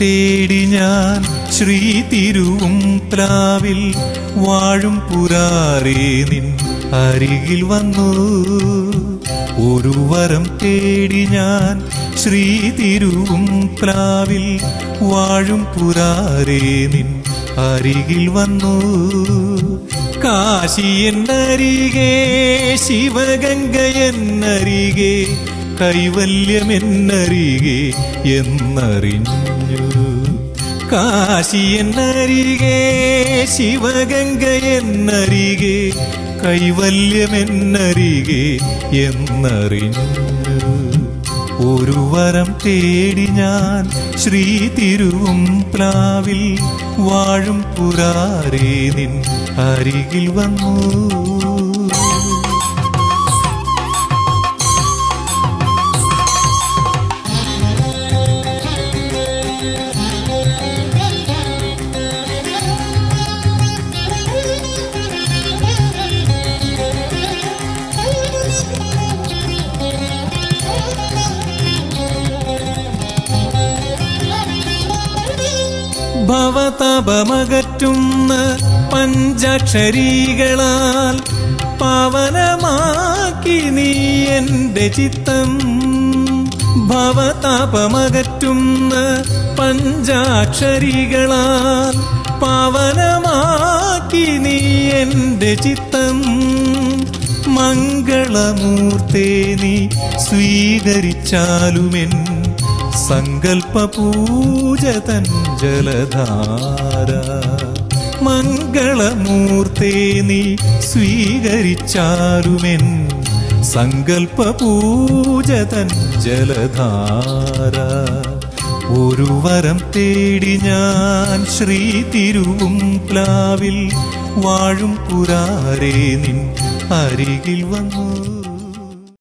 തേടി ഞാൻ ശ്രീ തിരുവുംപ്ലാവിൽ വാഴും പുരാരേ നിൻ അരികിൽ വന്നു. ഒരു വരം തേടി ഞാൻ ശ്രീ തിരുവുംപ്ലാവിൽ വാഴും പുരാരേ നിൻ അരികിൽ വന്നു. കാശി എന്നരികെ ശിവഗംഗ എന്നരികെ കൈവല്യമെന്നരികെ എന്നറിഞ്ഞു. കാശി എന്നരികെ ശിവഗംഗ എന്നരികെ കൈവല്യമെന്നരികെ എന്നറിഞ്ഞു. ഒരു വരം തേടി ഞാൻ ശ്രീ തിരുവുംപ്ലാവിൽ വാഴും പുരാരേ നിൻ അരികിൽ വന്നു. ഭവതാപമകറ്റുന്ന പഞ്ചാക്ഷരികളാൽ പാവനമാക്കി നീ എൻ്റെ ചിത്തം. ഭവതാപമകറ്റുന്ന പഞ്ചാക്ഷരികളാൽ പാവനമാക്കി നീ എൻ്റെ ചിത്തം. മംഗളമൂർത്തേ നീ സ്വീകരിച്ചാലുമെൻ സങ്കൽപ്പ പൂജ തൻ ജലധാര. മംഗളമൂർത്തേ നീ സ്വീകരിച്ചാലുമെൻ സങ്കൽപ്പ പൂജ തൻ ജലധാര. ഒരു വരം തേടി ഞാൻ ശ്രീ തിരുവുംപ്ലാവിൽ വാഴും പുരാരേ നിൻ അരികിൽ വന്നു.